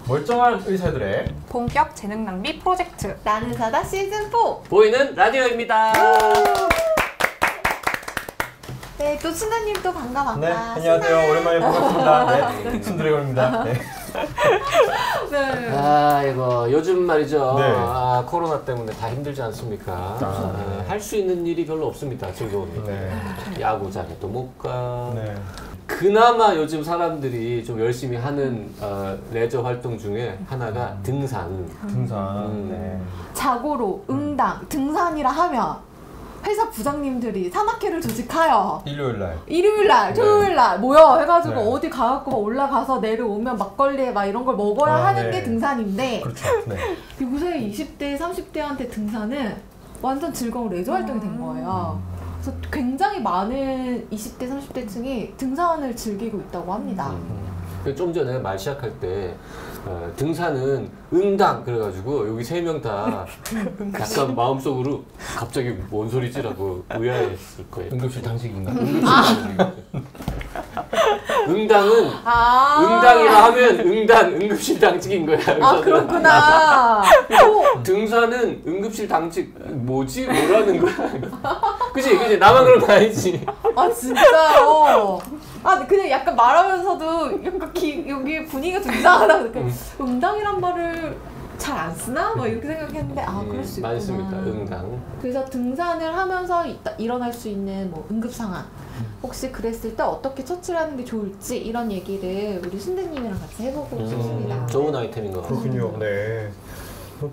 멀쩡한 의사들의 본격 재능 낭비 프로젝트 나는 사다 시즌4 보이는 라디오입니다. 네, 또 순아님 또 반가. 네, 안녕하세요. 오랜만에 반갑습니다. 네, 순드래곤입니다. 네. 네. 아이고 요즘 말이죠. 네. 코로나 때문에 다 힘들지 않습니까? 네. 할 수 있는 일이 별로 없습니다. 즐거운 일. 네. 야구장에도 못 가. 네. 그나마 요즘 사람들이 좀 열심히 하는 레저 활동 중에 하나가 등산. 등산. 네. 자고로, 응당, 등산이라 하면 회사 부장님들이 산악회를 조직하여 일요일날. 일요일날, 토요일날 모여 해가지고 네. 어디 가갖고 막 올라가서 내려오면 막걸리에 막 이런 걸 먹어야 하는 네. 게 등산인데 그렇죠. 네. 요새 20대, 30대한테 등산은 완전 즐거운 레저 활동이 된 거예요. 그래서 굉장히 많은 20대, 30대층이 등산을 즐기고 있다고 합니다. 좀 전에 말 시작할 때 등산은 응당 그래가지고 여기 3명 다 약간 마음속으로 갑자기 뭔 소리지라고 의아했을 거예요. 응급실 당직인가? 응당은 응당이라 하면 응당 응급실 당직인 거야. 아, 그렇구나. 등산은 응급실 당직 뭐지? 뭐라는 거야? 그치 나만 그런 거 아니지? 아, 진짜요? 아, 그냥 약간 말하면서도 약간 여기 분위기가 좀 이상하다. 응당이란 말을 잘 안 쓰나? 뭐 이렇게 생각했는데 그럴 수 있구나. 많이 씁니다. 응당. 그래서 등산을 하면서 일어날 수 있는 뭐 응급 상황 혹시 그랬을 때 어떻게 처치를 하는 게 좋을지 이런 얘기를 우리 순대님이랑 같이 해보고 싶습니다. 좋은 아이템인 것 같아요. 그렇군요. 네.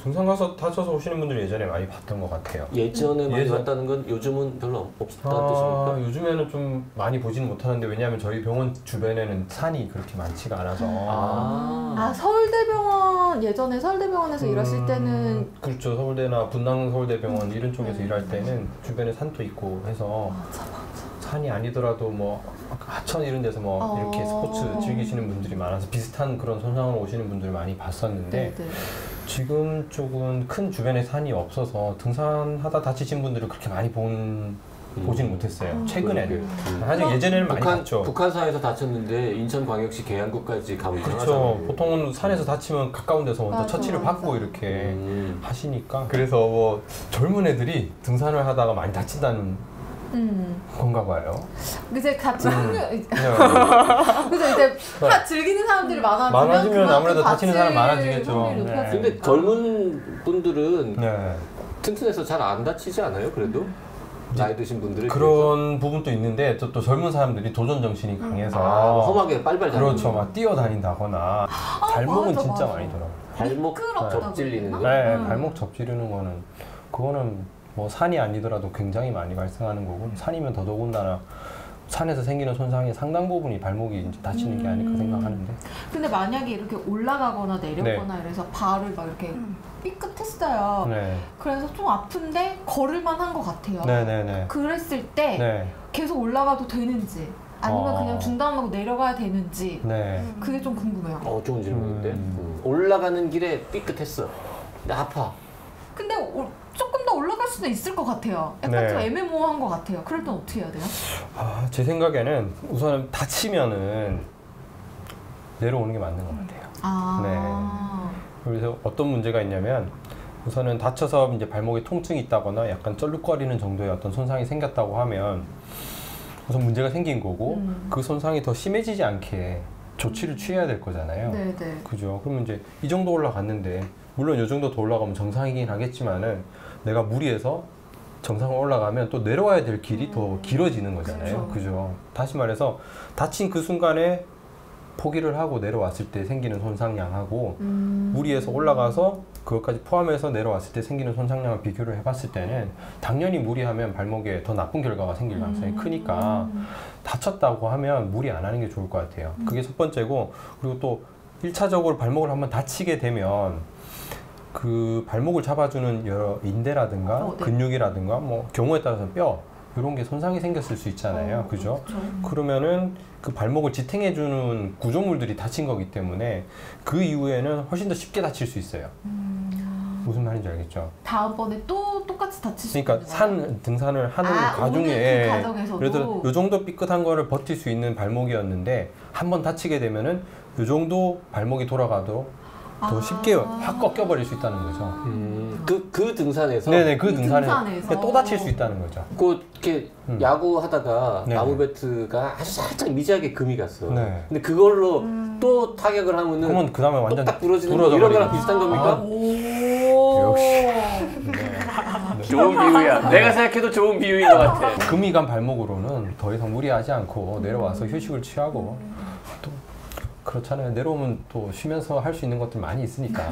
등산 가서 다쳐서 오시는 분들 예전에 많이 봤던 것 같아요. 예전에 많이 봤다는 건 요즘은 별로 없다는 뜻입니까? 요즘에는 좀 많이 보지는 못하는데 왜냐하면 저희 병원 주변에는 산이 그렇게 많지가 않아서 서울대병원 예전에 서울대병원에서 일하실 때는 그렇죠. 서울대나 분당 서울대병원 이런 쪽에서 일할 때는 주변에 산도 있고 해서 산이 아니더라도 뭐 하천 이런 데서 뭐 이렇게 스포츠 즐기시는 분들이 많아서 비슷한 그런 손상으로 오시는 분들을 많이 봤었는데 네네. 지금 쪽은 큰 주변에 산이 없어서 등산하다 다치신 분들을 그렇게 많이 보진 못했어요. 최근에는. 사실 예전에는 많이 봤죠. 북한산에서 다쳤는데 인천광역시 계양구까지 가면 그렇죠. 보통은 산에서 다치면 가까운 데서 먼저 처치를 받고 이렇게 하시니까. 그래서 뭐 젊은 애들이 등산을 하다가 많이 다친다는 건가 봐요. 이제 같이 그래서 이제 즐기는 사람들이 많아지면 아무래도 다치는 사람 많아지겠죠. 네. 근데 젊은 분들은 튼튼해서 잘 안 다치지 않아요? 그래도? 나이 드신 분들은 그런 부분도 있는데 또 젊은 사람들이 도전 정신이 강해서 험하게 빨리빨리 그렇죠. 막 뛰어다닌다거나 발목은 진짜 많이 들어요. 발목 접질리는 거? 네, 발목 접지르는 거는 그거는 뭐 산이 아니더라도 굉장히 많이 발생하는 거고 산이면 더더군다나 산에서 생기는 손상의 상당 부분이 발목이 이제 다치는 게 아닐까 생각하는데. 근데 만약에 이렇게 올라가거나 내려거나 이래서 발을 막 이렇게 삐끗했어요. 그래서 좀 아픈데 걸을만 한 것 같아요. 그랬을 때 계속 올라가도 되는지 아니면 그냥 중단하고 내려가야 되는지 그게 좀 궁금해요. 좋은 질문인데 올라가는 길에 삐끗했어. 근데 아파. 근데 조금 더 올라갈 수도 있을 것 같아요. 약간 좀 애매모호한 것 같아요. 그럴 땐 어떻게 해야 돼요? 제 생각에는 우선 다치면은 내려오는 게 맞는 것 같아요. 그래서 어떤 문제가 있냐면 우선은 다쳐서 이제 발목에 통증이 있다거나 약간 쩔룩거리는 정도의 어떤 손상이 생겼다고 하면 우선 문제가 생긴 거고 그 손상이 더 심해지지 않게 조치를 취해야 될 거잖아요. 그죠? 그러면 이제 이 정도 올라갔는데 물론 이 정도 더 올라가면 정상이긴 하겠지만은 내가 무리해서 정상을 올라가면 또 내려와야 될 길이 더 길어지는 거잖아요. 그죠? 다시 말해서 다친 그 순간에 포기를 하고 내려왔을 때 생기는 손상량하고 무리해서 올라가서 그것까지 포함해서 내려왔을 때 생기는 손상량을 비교를 해봤을 때는 당연히 무리하면 발목에 더 나쁜 결과가 생길 가능성이 크니까 다쳤다고 하면 무리 안 하는 게 좋을 것 같아요. 그게 첫 번째고, 그리고 또 1차적으로 발목을 한번 다치게 되면 그 발목을 잡아주는 여러 인대라든가 근육이라든가 뭐 경우에 따라서 뼈 이런 게 손상이 생겼을 수 있잖아요. 그죠? 그러면은 그 발목을 지탱해주는 구조물들이 다친 거기 때문에 그 이후에는 훨씬 더 쉽게 다칠 수 있어요. 무슨 말인지 알겠죠? 다음번에 또 똑같이 다칠 수 있는 그러니까 등산을 하는 과정에 예를 들어 요 정도 삐끗한 거를 버틸 수 있는 발목이었는데 한 번 다치게 되면은 요 정도 발목이 돌아가도 더 쉽게 확 꺾여버릴 수 있다는 거죠. 그 등산에서? 네네, 그 등산에서 또 다칠 수 있다는 거죠. 이렇게 야구하다가 네네. 나무 배트가 아주 살짝 미지하게 금이 갔어. 네. 근데 그걸로 또 타격을 하면은 그러면 그 다음에 완전 딱 부러지는 거 이런 거랑 비슷한 겁니까? 역시. 네. 좋은 비유야. 내가 생각해도 좋은 비유인 것 같아. 금이 간 발목으로는 더 이상 무리하지 않고 내려와서 휴식을 취하고 또 그렇잖아요. 내려오면 또 쉬면서 할 수 있는 것들 많이 있으니까.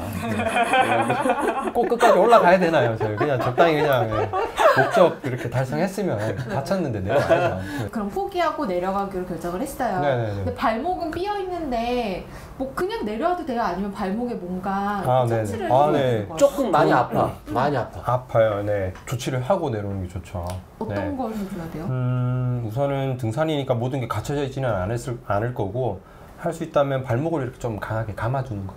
꼭 끝까지 올라가야 되나요? 저희 그냥 적당히 그냥 목적 이렇게 달성했으면 다쳤는데 내려와야죠. 그럼 포기하고 내려가기로 결정을 했어요. 네네네. 근데 발목은 삐어 있는데 뭐 그냥 내려와도 돼요? 아니면 발목에 뭔가 처치를 해야 되는 거예요? 조금 많이 아파. 많이 아파. 아파요. 네. 조치를 하고 내려오는 게 좋죠. 어떤 걸 해줘야 돼요? 우선은 등산이니까 모든 게 갖춰져 있지는 않을 거고 할 수 있다면 발목을 이렇게 좀 강하게 감아주는 거.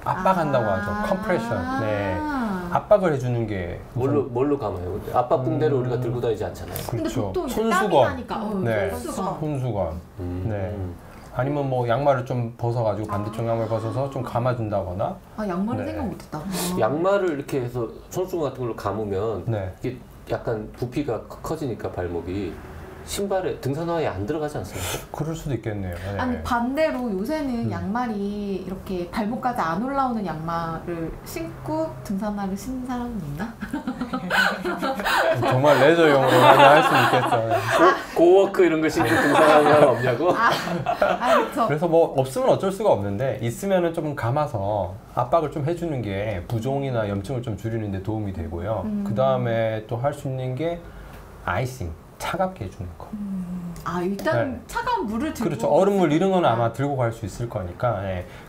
압박한다고 하죠. 컴프레션. 네. 압박을 해주는 게 뭘로 감아요? 압박 붕대를 우리가 들고 다니지 않잖아요. 근데 그렇죠. 보통 이제 땀이 손수건. 나니까. 네. 손수건. 손수건. 네. 아니면 뭐 양말을 좀 벗어가지고 반대쪽 양말 벗어서 좀 감아준다거나. 양말은 네. 생각 못했다. 양말을 이렇게 해서 손수건 같은 걸로 감으면 네. 이게 약간 부피가 커지니까 발목이 신발에 등산화에 안 들어가지 않습니까? 그럴 수도 있겠네요. 네. 아니 반대로 요새는 양말이 이렇게 발목까지 안 올라오는 양말을 신고 등산화를 신는 사람은 있나? 정말 레저용으로 많이 할 수 있겠죠. 고워크 이런 거 신고 등산하는 사람 없냐고? 그렇죠. 그래서 뭐 없으면 어쩔 수가 없는데 있으면은 좀 감아서 압박을 좀 해주는 게 부종이나 염증을 좀 줄이는 데 도움이 되고요. 그 다음에 또 할 수 있는 게 아이싱. 차갑게 해주는 거. 일단 네. 차가운 물을 들고. 그렇죠. 얼음물 이런 건 아마 들고 갈 수 있을 거니까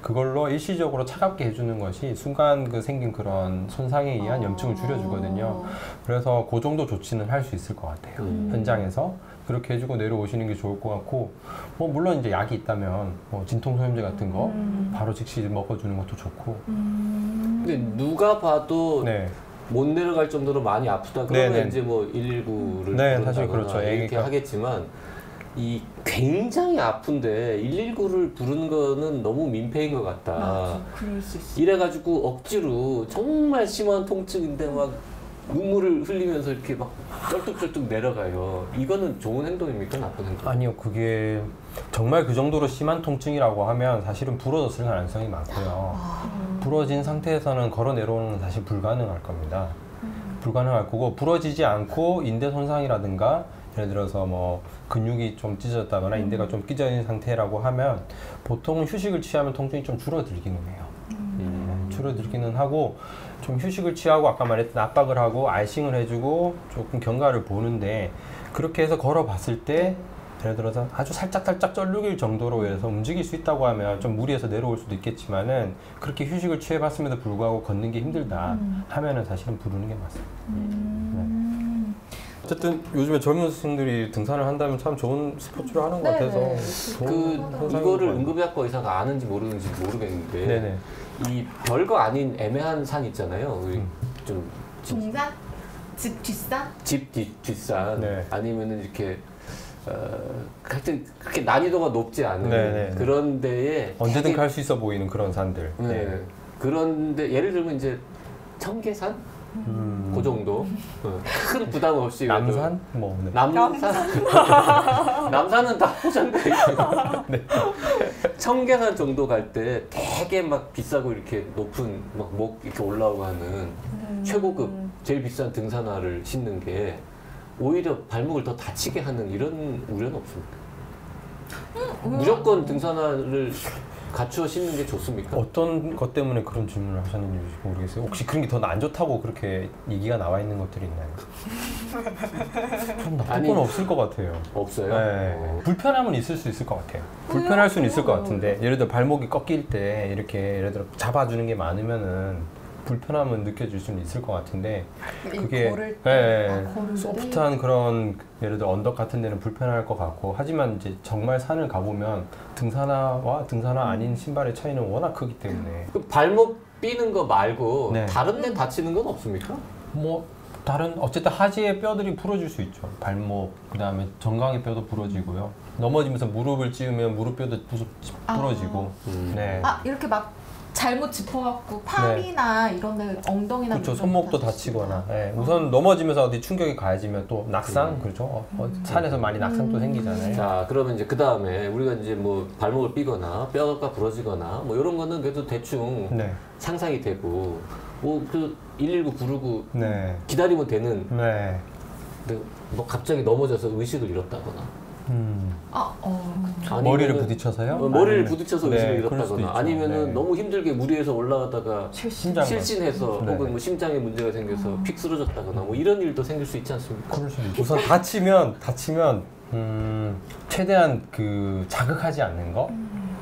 그걸로 일시적으로 차갑게 해주는 것이 순간 생긴 그런 손상에 의한 염증을 줄여주거든요. 그래서 그 정도 조치는 할 수 있을 것 같아요. 현장에서 그렇게 해주고 내려오시는 게 좋을 것 같고, 뭐 물론 이제 약이 있다면 뭐 진통소염제 같은 거 바로 즉시 먹어주는 것도 좋고. 근데 누가 봐도 못 내려갈 정도로 많이 아프다 그러면 네네. 이제 뭐 119를 네, 사실 그렇죠. 이렇게 하겠지만 이 굉장히 아픈데 119를 부르는 거는 너무 민폐인 것 같다. 맞아, 그럴 수 있어. 이래가지고 억지로 정말 심한 통증인데 막 눈물을 흘리면서 이렇게 막 쩔뚝쩔뚝 내려가요. 이거는 좋은 행동입니까? 나쁜 행동? 아니요, 그게 정말 그 정도로 심한 통증이라고 하면 사실은 부러졌을 가능성이 많고요. 부러진 상태에서는 걸어 내려오는 건 사실 불가능할 겁니다. 불가능할 거고, 부러지지 않고 인대 손상이라든가 예를 들어서 뭐 근육이 좀 찢어졌다거나 인대가 좀 끼져있는 상태라고 하면 보통 휴식을 취하면 통증이 좀 줄어들기는 해요. 줄어들기는 하고, 좀 휴식을 취하고 아까 말했던 압박을 하고 아이싱을 해주고 조금 경과를 보는데, 그렇게 해서 걸어봤을 때 예를 들어서 아주 살짝 쩔룩일 정도로 해서 움직일 수 있다고 하면 좀 무리해서 내려올 수도 있겠지만은, 그렇게 휴식을 취해봤음에도 불구하고 걷는 게 힘들다 하면은 사실은 부르는 게 맞습니다. 네. 어쨌든 요즘에 젊은 학생들이 등산을 한다면 참 좋은 스포츠를 하는 것 같아서 이거를 응급의학과 의사가 아는지 모르는지 모르겠는데 네네. 이 별거 아닌 애매한 산 있잖아요. 좀 중산? 집 뒷산? 집 뒷산 네. 아니면은 이렇게 하여튼 그렇게 난이도가 높지 않은 네네. 그런 데에 언제든 갈 수 있어 보이는 그런 산들. 네. 그런데 예를 들면 이제 청계산? 그 정도 큰 부담 없이 남산? 뭐 네. 남산은 다 포장돼 있어요. 네. 청계산 정도 갈 때 되게 막 비싸고 이렇게 높은 막 목 이렇게 올라오고 하는 최고급 제일 비싼 등산화를 신는 게 오히려 발목을 더 다치게 하는 이런 우려는 없습니까? 무조건 등산화를 갖추어 신는 게 좋습니까? 어떤 것 때문에 그런 질문을 하셨는지 모르겠어요. 혹시 그런 게 더 안 좋다고 그렇게 얘기가 나와 있는 것들이 있나요? 좀 나쁜 건 없을 것 같아요. 없어요? 네. 불편함은 있을 수 있을 것 같아요. 불편할 수는 있을 것 같은데, 예를 들어 발목이 꺾일 때 이렇게 예를 들어 잡아주는 게 많으면은 불편함은 느껴질 수는 있을 것 같은데, 그게 소프트한 그런 예를 들어 언덕 같은 데는 불편할 것 같고, 하지만 이제 정말 산을 가보면 등산화와 등산화 아닌 신발의 차이는 워낙 크기 때문에. 그 발목 삐는 거 말고 네. 다른 데 다치는 건 없습니까? 뭐 다른 어쨌든 하지의 뼈들이 부러질 수 있죠. 발목, 그다음에 정강이 뼈도 부러지고요. 넘어지면서 무릎을 찌우면 무릎뼈도 부러지고. 네. 이렇게 막 잘못 짚어갖고 팔이나 이런 데 엉덩이나 그렇죠. 손목도 다치거나 우선 넘어지면서 어디 충격이 가해지면 또 낙상 그렇죠. 산에서 많이 낙상 또 생기잖아요. 자 그러면 이제 그 다음에 우리가 이제 뭐 발목을 삐거나 뼈가 부러지거나 뭐 이런 거는 그래도 대충 상상이 되고 뭐 그 119 부르고 기다리면 되는 근데 뭐 갑자기 넘어져서 의식을 잃었다거나 머리를 부딪혀서요? 머리를 부딪혀서 의식을 잃었다거나 아니면은 너무 힘들게 무리해서 올라가다가 실신해서 혹은 뭐 심장에 문제가 생겨서 픽 쓰러졌다거나 뭐 이런 일도 생길 수 있지 않습니까? 그럴 수도 있죠. 우선 다치면 최대한 그 자극하지 않는 거.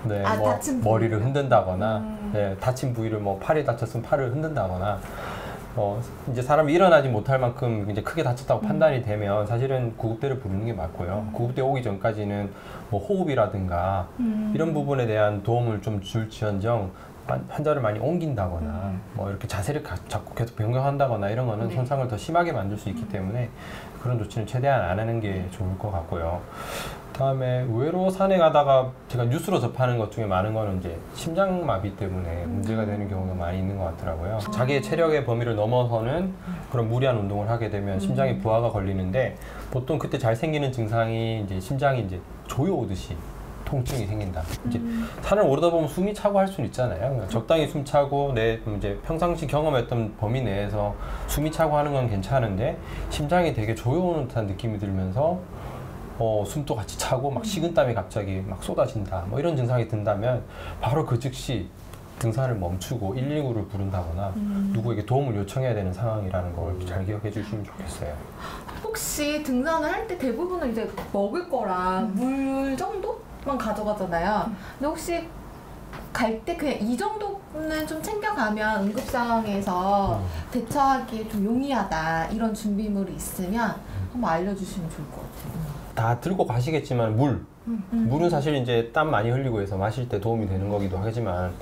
뭐 머리를 흔든다거나 다친 부위를 뭐 팔이 다쳤으면 팔을 흔든다거나 이제 사람이 일어나지 못할 만큼 이제 크게 다쳤다고 판단이 되면 사실은 구급대를 부르는 게 맞고요. 구급대 오기 전까지는 뭐 호흡이라든가 이런 부분에 대한 도움을 좀 줄지언정 환자를 많이 옮긴다거나 뭐 이렇게 자세를 자꾸 계속 변경한다거나 이런 거는 손상을 더 심하게 만들 수 있기 때문에 그런 조치는 최대한 안 하는 게 좋을 것 같고요. 그다음에 의외로 산에 가다가 제가 뉴스로 접하는 것 중에 많은 거는 이제 심장마비 때문에 문제가 되는 경우가 많이 있는 것 같더라고요. 자기의 체력의 범위를 넘어서는 그런 무리한 운동을 하게 되면 심장에 부하가 걸리는데 보통 그때 잘 생기는 증상이 이제 심장이 이제 조여오듯이 통증이 생긴다. 이제 산을 오르다 보면 숨이 차고 할 수는 있잖아요. 적당히 숨 차고 내 이제 평상시 경험했던 범위 내에서 숨이 차고 하는 건 괜찮은데 심장이 되게 조여오는 듯한 느낌이 들면서 숨도 같이 차고 막 식은땀이 갑자기 막 쏟아진다. 뭐 이런 증상이 든다면 바로 그 즉시 등산을 멈추고 119를 부른다거나 누구에게 도움을 요청해야 되는 상황이라는 걸 잘 기억해 주시면 좋겠어요. 혹시 등산을 할 때 대부분은 이제 먹을 거랑 물 정도만 가져가잖아요. 근데 혹시 갈 때 그냥 이 정도는 좀 챙겨가면 응급 상황에서 대처하기에 좀 용이하다 이런 준비물이 있으면 한번 알려주시면 좋을 것 같아요. 다 들고 가시겠지만 물은 사실 이제 땀 많이 흘리고 해서 마실 때 도움이 되는 거기도 하지만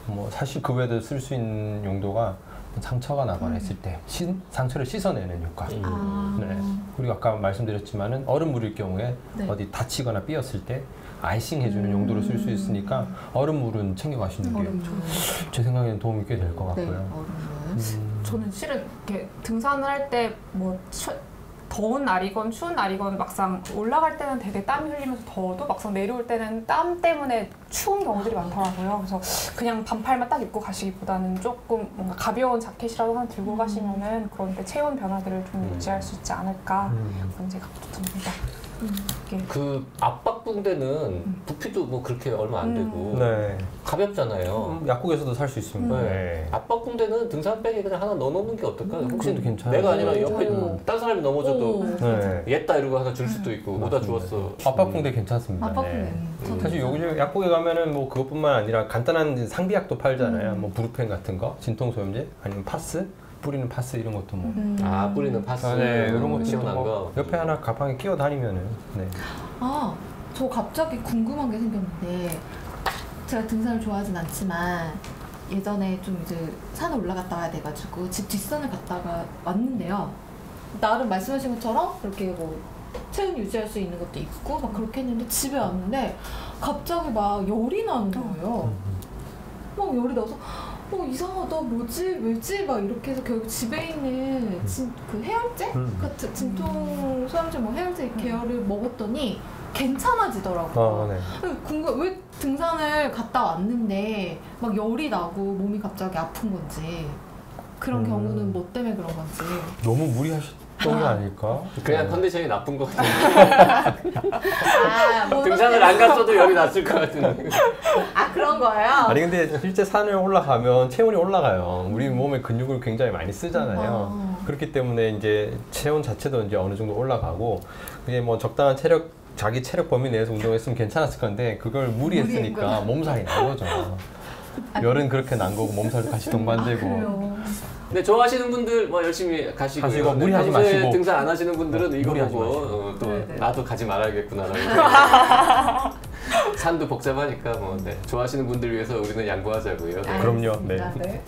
뭐 사실 그 외에도 쓸 수 있는 용도가 상처가 나거나 했을 때 상처를 씻어내는 효과. 그리고 아까 말씀드렸지만은 얼음물일 경우에 어디 다치거나 삐었을 때 아이싱 해주는 용도로 쓸 수 있으니까 얼음물은 챙겨가시는 게 제 생각에는 도움이 꽤 될 것 같고요. 저는 실은 이렇게 등산을 할 때 뭐 더운 날이건 추운 날이건 막상 올라갈 때는 되게 땀이 흘리면서 더워도 막상 내려올 때는 땀 때문에 추운 경우들이 많더라고요. 그래서 그냥 반팔만 딱 입고 가시기보다는 조금 뭔가 가벼운 자켓이라도 하나 들고 가시면은 그런 때 체온 변화들을 좀 유지할 수 있지 않을까 그런 생각도 듭니다. 그 압박붕대는 부피도 뭐 그렇게 얼마 안 되고 가볍잖아요. 약국에서도 살 수 있습니다. 압박붕대는 등산백에 그냥 하나 넣어놓는 게 어떨까? 혹시 괜찮아요. 내가 아니라 옆에 딴 사람이 넘어져도 얘다 이러고 하나 줄 수도 있고 오다 주웠어. 압박붕대 괜찮습니다. 압박붕대. 사실 요즘 약국에 가면은 뭐 그것뿐만 아니라 간단한 상비약도 팔잖아요. 뭐 부르펜 같은 거, 진통소염제, 아니면 파스. 뿌리는 파스 이런 것도 뭐. 뿌리는 파스. 이런 것도 시원한 거. 옆에 하나 가방에 끼워 다니면은. 저 갑자기 궁금한 게 생겼는데 제가 등산을 좋아하진 않지만 예전에 좀 이제 산에 올라갔다 와야 돼가지고 집 뒷산을 갔다가 왔는데요. 나름 말씀하신 것처럼 이렇게 뭐 체온 유지할 수 있는 것도 있고 막 그렇게 했는데 집에 왔는데 갑자기 막 열이 나는 거예요. 막 열이 나서 이상하다, 뭐지, 왜지? 막 이렇게 해서 결국 집에 있는 그 해열제? 같은 진통 소염제, 뭐 해열제 계열을 먹었더니 괜찮아지더라고요. 왜 등산을 갔다 왔는데 막 열이 나고 몸이 갑자기 아픈 건지 그런 경우는 뭐 때문에 그런 건지. 너무 무리하셨던 게 아닐까? 그냥 컨디션이 나쁜 거 같아요. 등산을 안 갔어도 열이 났을 것 같은. 그런 거예요? 아니 근데 실제 산을 올라가면 체온이 올라가요. 우리 몸의 근육을 굉장히 많이 쓰잖아요. 그렇기 때문에 이제 체온 자체도 이제 어느 정도 올라가고 그게 뭐 적당한 자기 체력 범위 내에서 운동했으면 괜찮았을 건데 그걸 무리했으니까 몸살이 난 거죠. 열은 그렇게 난 거고 몸살도 같이 동반되고. 네, 좋아하시는 분들 뭐 열심히 가시고 무리하지 마시고 등산 안 하시는 분들은 이거 보고 또 나도 가지 말아야겠구나라고 산도 복잡하니까 뭐 좋아하시는 분들 위해서 우리는 양보하자고요. 그럼요. 네.